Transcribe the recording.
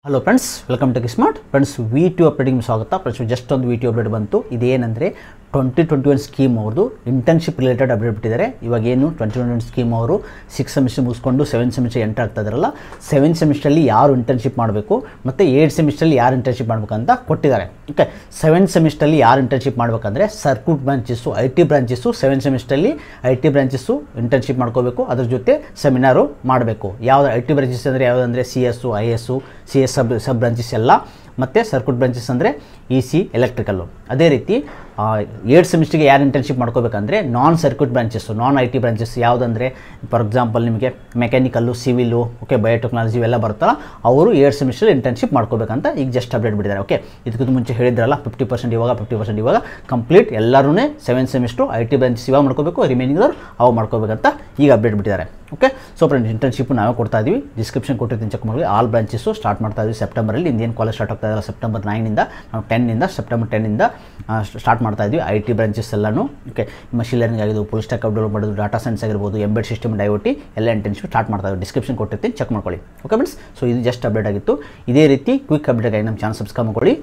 Hello friends, welcome to smart friends. V2 updating ಸ್ವಾಗತ friends. Just ಒಂದು V2 update ಬಂತು. ಇದೇನೆಂದರೆ 2021 ಸ್ಕೀಮ್ ಅವ್ರದ್ದು ಇಂಟರ್ನ್ಶಿಪ್ ರಿಲೇಟೆಡ್ ಅಪ್ಡೇಟ್ ಬಿಟ್ಟಿದ್ದಾರೆ. ಇವಾಗ ಏನು 2021 ಸ್ಕೀಮ್ ಅವರು 6 ಸೆಮಿಸ್ಟರ್ ಮುಗಿಸ್ಕೊಂಡು 7 ಸೆಮಿಸ್ಟರ್ ಎಂಟರ್ ಆಗ್ತಾ ಇದ್ದಾರಲ್ಲ, 7 ಸೆಮಿಸ್ಟರಲ್ಲಿ ಯಾರು ಇಂಟರ್ನ್ಶಿಪ್ ಮಾಡಬೇಕು ಮತ್ತು 8 ಸೆಮಿಸ್ಟರಲ್ಲಿ ಯಾರು ಇಂಟರ್ನ್ಶಿಪ್ ಮಾಡಬೇಕಂತ ಕೊಟ್ಟಿದ್ದಾರೆ. ಓಕೆ, 7 ಸೆಮಿಸ್ಟರಲ್ಲಿ ಯಾರು ಇಂಟರ್ನ್ಶಿಪ್ ಮಾಡಬೇಕಂದ್ರೆ ಸರ್ಕ್ಯೂಟ್ ಬ್ರಾಂಚಸ್ಸು, IT ಬ್ರಾಂಚಸ್ಸು 7 ಸೆಮಿಸ್ಟರಲ್ಲಿ IT ಬ್ರಾಂಚಸ್ಸು ಇಂಟರ್ನ್ಶಿಪ್ ಮಾಡ್ಕೋಬೇಕು. ಅದ್ರ ಜೊತೆ ಸೆಮಿನಾರು ಮಾಡಬೇಕು. ಯಾವ್ದು IT ಬ್ರಾಂಚಸ್ ಅಂದರೆ ಯಾವುದಂದರೆ CS, IS, CS sub branches ಎಲ್ಲ, ಮತ್ತು ಸರ್ಕ್ಯೂಟ್ ಬ್ರಾಂಚಸ್ ಅಂದರೆ EC ಎಲೆಕ್ಟ್ರಿಕಲ್ಲು. ಅದೇ ರೀತಿ 8 ಸೆಮಿಸ್ಟರ್ಗೆ ಯಾರು ಇಂಟರ್ನ್ಶಿಪ್ ಮಾಡ್ಕೋಬೇಕಂದ್ರೆ non circuit branches, non IT branches ಯಾವುದಂದರೆ ಫಾರ್ ಎಕ್ಸಾಂಪಲ್ ನಿಮಗೆ ಮೆಕ್ಯಾನಿಕಲ್ಲು, ಸಿವಿಲು, ಓಕೆ, ಬಯೋಟೆಕ್ನಾಲಜಿ ಇವೆಲ್ಲ ಬರುತ್ತಲ್ಲ, ಅವರು 8 ಸೆಮಿಸ್ಟರ್ ಇಂಟರ್ನ್ಶಿಪ್ ಮಾಡ್ಕೋಬೇಕಂತ ಈಗ ಜಸ್ಟ್ ಅಪ್ಡೇಟ್ ಬಿಟ್ಟಿದ್ದಾರೆ. ಓಕೆ, ಇದಕ್ಕಿಂತ ಮುಂಚೆ ಹೇಳಿದ್ರಲ್ಲ 50% ಇವಾಗ 50% ಇವಾಗ ಕಂಪ್ಲೀಟ್ ಎಲ್ಲರೂ 7 ಸೆಮಿಸ್ಟರ್ IT ಬ್ರಾಂಚಸ್ ಇವಾಗ ಮಾಡ್ಕೋಬೇಕು, ರಿಮೈನಿಂಗ್ ಅವು ಮಾಡ್ಕೋಬೇಕಂತ ಈಗ ಅಪ್ಡೇಟ್ ಬಿಟ್ಟಿದ್ದಾರೆ. ಓಕೆ, ಸೊ ಫ್ರೆಂಡ್ಸ್, ಇಂಟರ್ನ್ಶಿಪ್ ನಾವೇ ಕೊಡ್ತಾ ಇದ್ದೀವಿ. ಡಿಸ್ಕ್ರಿಪ್ಷನ್ ಕೊಟ್ಟಿರ್ತೀನಿ, ಚೆಕ್ ಮಾಡಿ. ಆಲ್ ಬ್ರಾಂಚಸ್ಸು ಸ್ಟಾರ್ಟ್ ಮಾಡ್ತಾ ಇದ್ದೀವಿ ಸೆಪ್ಟೆಂಬರಲ್ಲಿ. ಇಂದೇನು ಕಾಲೇಜ್ ಸ್ಟಾರ್ಟ್ ಆಗ್ತಾ ಇದ್ದಾರೆ ಸೆಪ್ಟೆಂಬರ್ 9ಇಂದ, ನಾವು ಸೆಪ್ಟೆಂಬರ್ 10ಇಂದ ಸ್ಟಾರ್ಟ್ ಮಾಡ್ತಾ ಇದ್ವಿ IT ಬ್ರಾಂಚಸ್ ಎಲ್ಲನೂ. ಓಕೆ, ಮಷೀನ್ ಲರ್ನಿಂಗ್ ಆಗಿದ್ದು, ಫುಲ್ ಸ್ಟ್ಯಾಕ್ ಡೆವಲಪ್ ಮಾಡೋದು, ಡಾಟಾ ಸೈನ್ಸ್ ಆಗಿರ್ಬೋದು, ಎಂಬೆಡ್ ಸಿಸ್ಟಮ್, IoT ಎಲ್ಲ ಇಂಟರ್ನ್ಶಿಪ್ ಸ್ಟಾರ್ಟ್ ಮಾಡ್ತಾ ಇದ್ದೀವಿ. ಡಿಸ್ಕ್ರಿಪ್ಷನ್ ಕೊಟ್ಟಿರ್ತೀನಿ, ಚೆಕ್ ಮಾಡ್ಕೊಳ್ಳಿ. ಓಕೆ ಫ್ರೆಂಡ್ಸ್, ಸೊ ಇದು ಜಸ್ಟ್ ಅಪ್ಡೇಟ್ ಆಗಿತ್ತು. ಇದೇ ರೀತಿ ಕ್ವಿಕ್ ಅಪ್ಡೇಟ್ ಆಗಿ ನಮ್ಮ ಚಾನಲ್ ಸಬ್ಸ್ಕ್ರೈಬ್ ಮಾಡ್ಕೊಳ್ಳಿ.